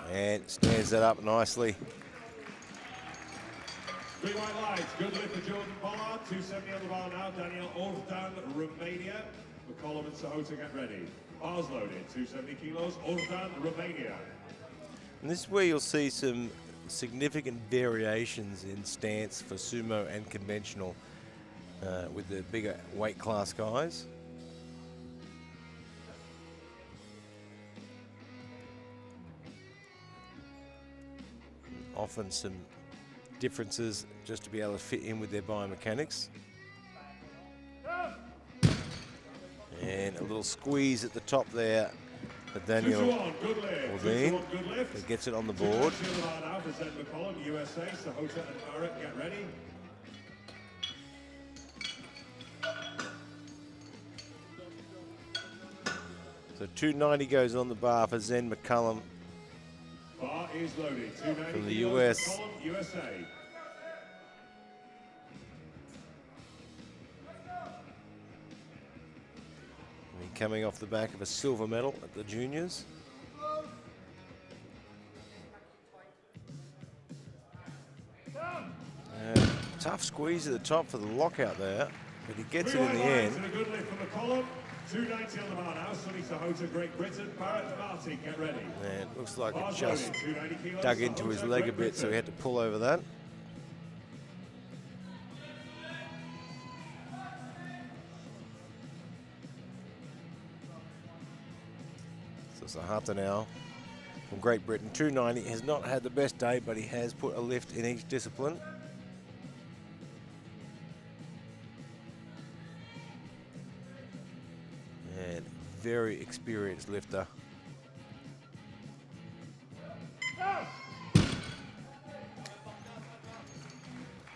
And stands that up nicely. 3 white lights, good lift for Jordan Bollard, 270 on the bar now, Daniel Ordan, Romania. McCollum and Sahota get ready. Bars loaded, 270 kilos, Ordan, Romania. And this is where you'll see some significant variations in stance for sumo and conventional with the bigger weight class guys. Often some differences just to be able to fit in with their biomechanics. And a little squeeze at the top there for Daniel Ordan, who gets it on the board. So 290 goes on the bar for Zen McCullum. Bar is loaded, 290 from the kilos, US. McCollum, USA. Coming off the back of a silver medal at the juniors. Tough squeeze at the top for the lockout there, but he gets it in the end. And a good lift from McCollum. 290 on the bar now. Sonny Sahota, Great Britain. Barrett Martin, get ready. And it looks like it just dug into his leg a bit, so he had to pull over that. So Sahota now from Great Britain, 290. Has not had the best day, but he has put a lift in each discipline. And very experienced lifter.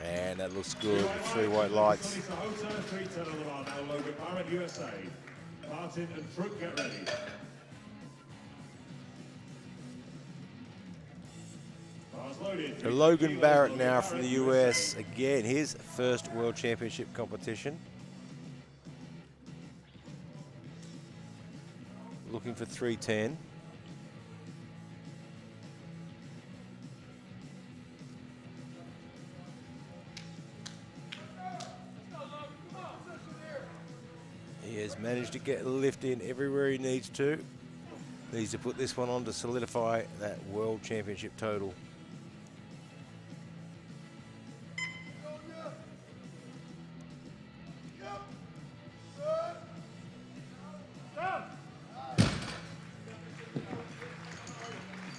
And that looks good with 3 white lights. Sonny Sahota, 310 on the bar now. Logan Barrett, USA. Martin and Truk, get ready. So Logan Barrett now from the US, again his first World Championship competition. Looking for 310. He has managed to get a lift in everywhere he needs to. Needs to put this one on to solidify that World Championship total.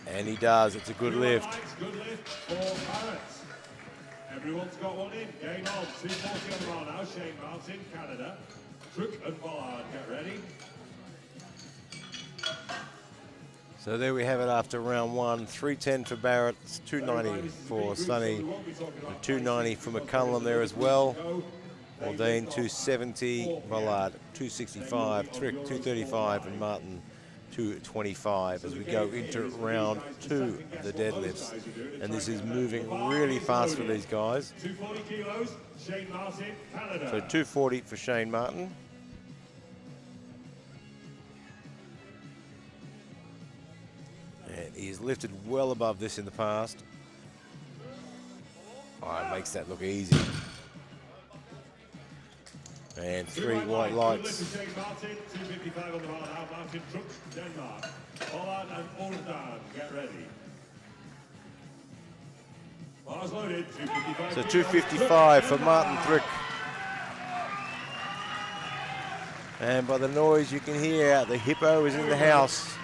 And he does. It's a good lift. Good lift for Barrett. Everyone's got one in. Game on. 240 on the bar now. Shane Martin, Canada. Crook and Bollard, get ready. So there we have it after round one. 310 for Barrett, 290 for Sonny, and 290 for McCullum there as well. Ordain 270, Bollard 265, Trick 235, and Martin 225 as we go into round two of the deadlifts. And this is moving really fast for these guys. 240 kilos, Shane Martin, Canada. So 240 for Shane Martin. And he's lifted well above this in the past. Oh, it makes that look easy. And three white lights. Shane Martin, 255 on the bar now. Martin Truck, Denmark. Bollard and Ordan, get ready. Bars loaded, 255. So 255 for Martin Thrick. And by the noise you can hear, the hippo is in the house.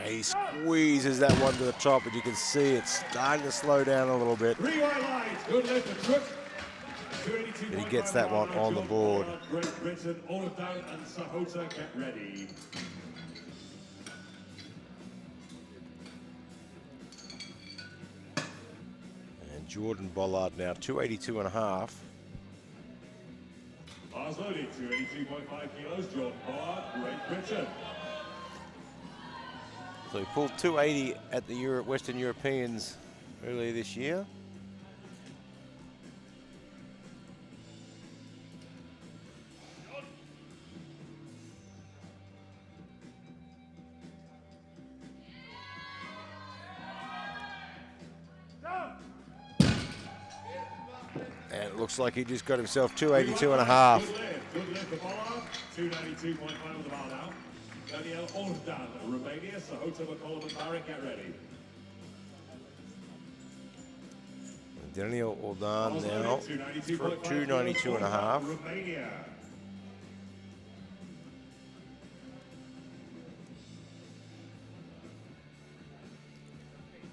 He squeezes that one to the top, and you can see it's starting to slow down a little bit. Three white lights, good lift for Truck. And he gets that one on the board. Great Britain, Ordan and Sahota, get ready. And Jordan Bollard now 282 and a half. Bars loaded, 282.5 kilos, Jordan Bollard, Great Britain. So he pulled 280 at the Western Europeans earlier this year. And it looks like he just got himself 282 and a half. Good lift for Bollard, 292.5 on the bar now. Daniel Ordan, Romania, Sahota, McCollum and Barrett, get ready. Daniel Ordan now for 292 and a half. Romania.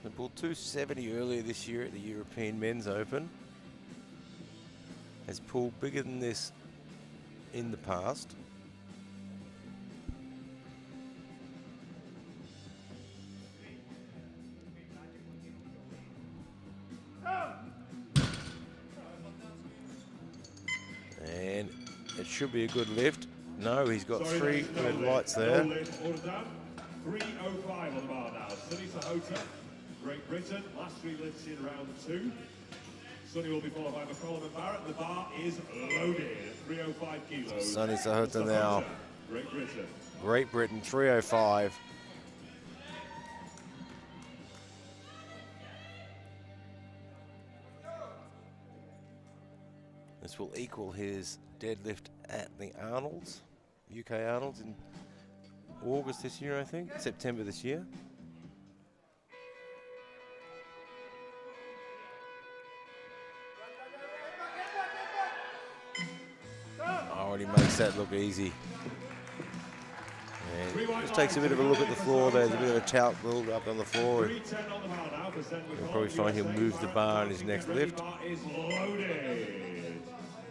They pulled 270 earlier this year at the European Men's Open. Has pulled bigger than this in the past. And it should be a good lift. No, he's got three red lights there. 305 on the bar now. Sonny Sahota, Great Britain. Last three lifts in round two. Sonny will be followed by McCollum and Barrett. The bar is loaded. 305 kilos. Sonny Sahota now. Great Britain. Great Britain, 305. This will equal his deadlift at the Arnold's, UK Arnold's in August this year, I think, September this year. Oh, and he makes that look easy. And just takes a bit of a look at the floor. There's a bit of a tout build up on the floor. You'll probably find he'll move the bar in his next lift.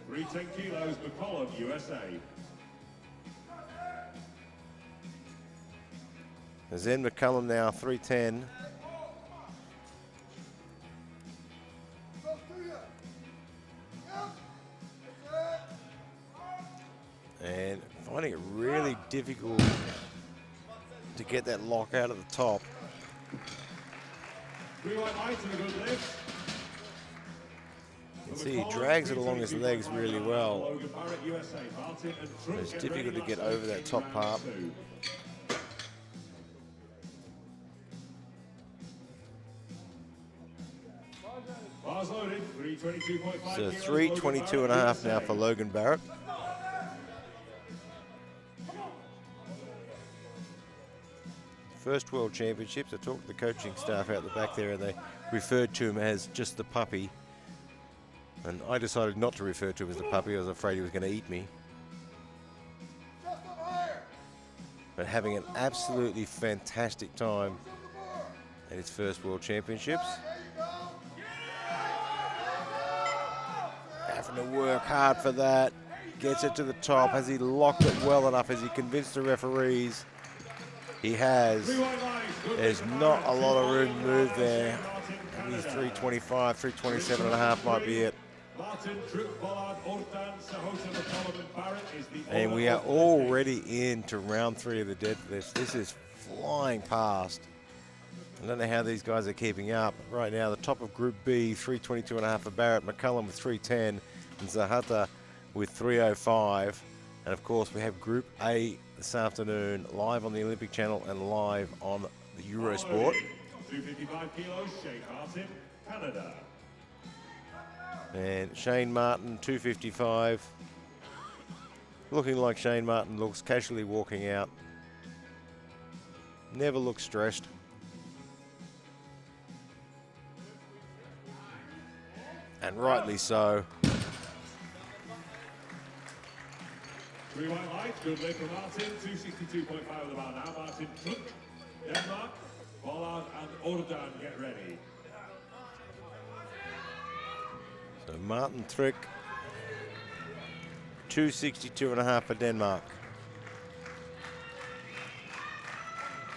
310 kilos, McCollum, USA. Zen McCullum now, 310. And finding it really difficult to get that lock out at the top. 3 white lights and a good lift. You can see he drags it along his legs really well. It's difficult to get over that top part. Bars loaded, 322.5 So 322.5 now for Logan Barrett. First World Championships. I talked to the coaching staff out the back there and they referred to him as just the puppy. And I decided not to refer to him as the puppy. I was afraid he was going to eat me. But having an absolutely fantastic time at his first World Championships. Having to work hard for that. Gets it to the top. Has he locked it well enough? Has he convinced the referees? He has. There's not a lot of room to move there. Maybe 325, 327.5 might be it. And we are already into round 3 of the deadlifts. This is flying past. I don't know how these guys are keeping up. Right now, the top of Group B, 322.5 for Barrett, McCullum with 310, and Zahata with 305. And of course, we have Group A this afternoon, live on the Olympic Channel and live on the Eurosport. 255 kilos, Shane Martin, Canada. And Shane Martin, 255. Looking like Shane Martin looks, casually walking out. Never looks stressed. And rightly so. 3 white lights, good lift for Martin, 262.5 of the bar now. Martin, Truk, Denmark, Bollard and Ordan, get ready. So Martin Trick, 262.5 for Denmark.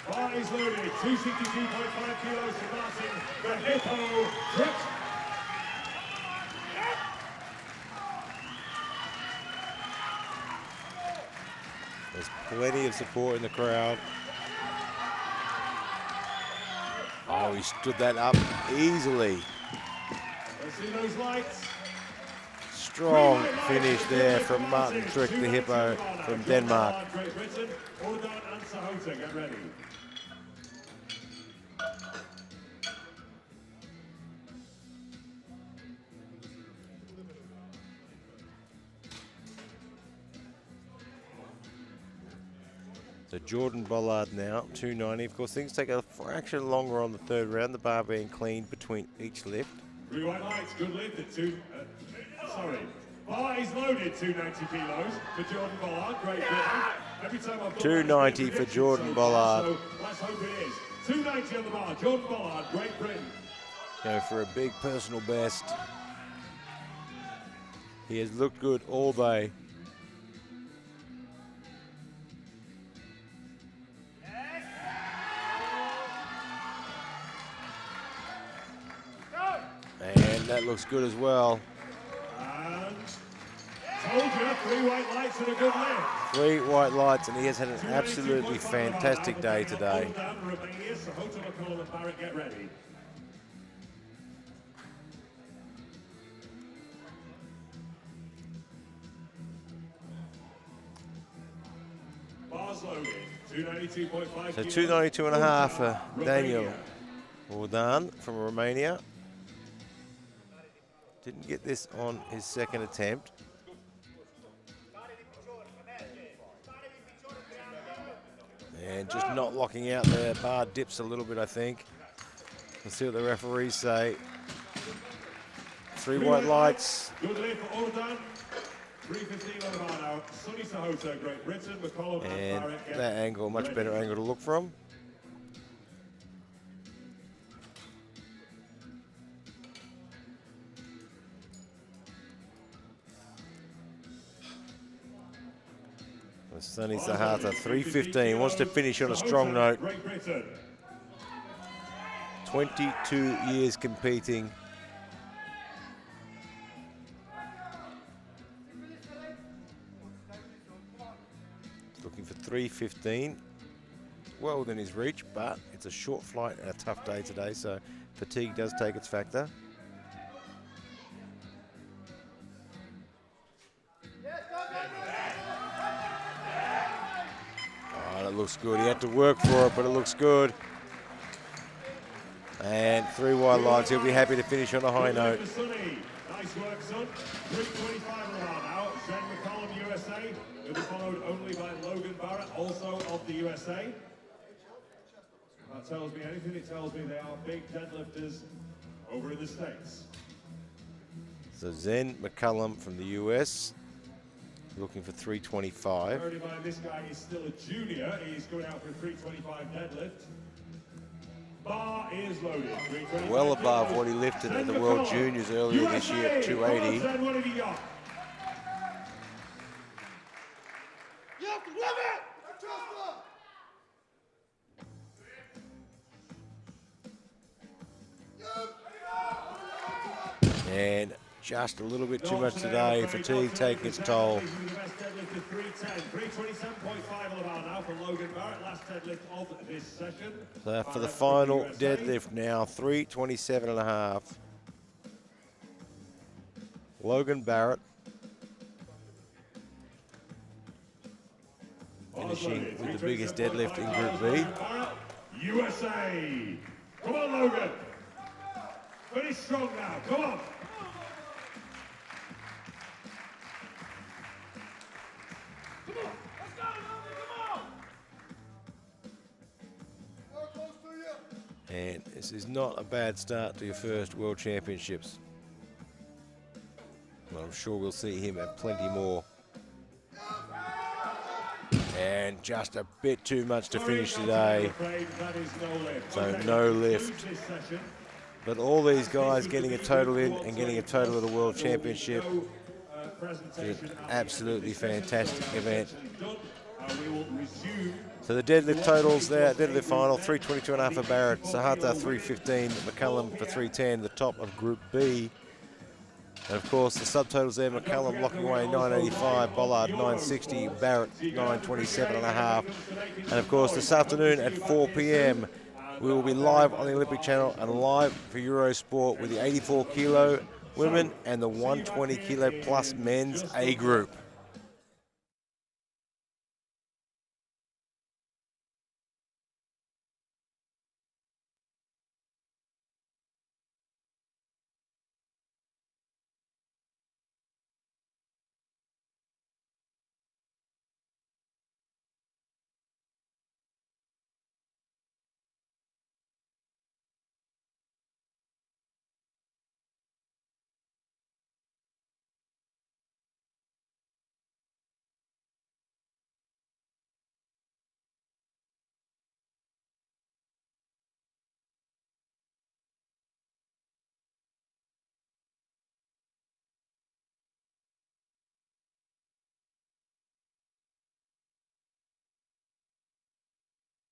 Bar is loaded, 262.5 kilos for Martin, the Hippo, Truk. There's plenty of support in the crowd. Oh, he stood that up easily. Let's see those lights. Strong finish there from Martin Trick, the Hippo from Denmark. Great Britain, Ordan and Sahota, get ready. So Jordan Bollard now, 290. Of course, things take a fraction longer on the third round, the bar being cleaned between each lift. 3 white lights, good lift at bar is loaded, 290 kilos for Jordan Bollard, Great Britain. Every time I've 290 for Jordan Bollard. So let's hope it is. 290 on the bar, Jordan Bollard, Great Britain. Go for a big personal best. He has looked good all day. And that looks good as well. And told you, 3 white lights and a good lift. 3 white lights, and he has had an absolutely fantastic day today. Romania, Sahota, McCullum and Barrett, get ready. Bars loaded, 292.5. So 292.5 for Daniel Ordan from Romania. Didn't get this on his second attempt. And just not locking out there. Bar dips a little bit, I think. Let's see what the referees say. 3 white lights. Good lift for Ordan. 315 on the bar now. Sunny Sahota, Great Britain, McCullum and And Barrett, get that angle, much ready. better angle to look from. Sunny Sahata, 315, wants to finish on a strong note. 22 years competing. Looking for 315. Well within his reach, but it's a short flight and a tough day today, so fatigue does take its factor. It looks good. He had to work for it, but it looks good. And 3 white lights. He'll be happy to finish on a high note. Nice work, son. 3:25 on the bar now. Shane McCollum, USA. Will be followed only by Logan Barrett, also of the USA. That tells me anything. It tells me they are big deadlifters over in the States. So Zen McCullum from the US, looking for 325. Bearing in mind, this guy is still a junior. He's going out for a 325 deadlift. Bar is loaded. Well above what he lifted at the World Juniors earlier this year at 280. Come on, Zen, what have you got? And just a little bit too much today. Fatigue taking its toll. 327.5 on the bar now for Logan Barrett. Last deadlift of this session. So for the final deadlift now, 327.5. Logan Barrett finishing with the biggest deadlift in Group B. USA. Come on, Logan. Very strong now. Come on. And this is not a bad start to your first World Championships. I'm sure we'll see him at plenty more. And just a bit too much to finish today. So no lift. But all these guys getting a total in and getting a total of the World Championship. It's an absolutely fantastic event. So the deadlift totals there, deadlift final, 322.5 for Barrett, Sahata 315, McCullum for 310, the top of Group B. And of course the subtotals there, McCullum locking away 985, Bollard 960, Barrett 927.5. And of course this afternoon at 4 p.m. we will be live on the Olympic Channel and live for Eurosport with the 84 kilo women and the 120 kilo plus men's A group.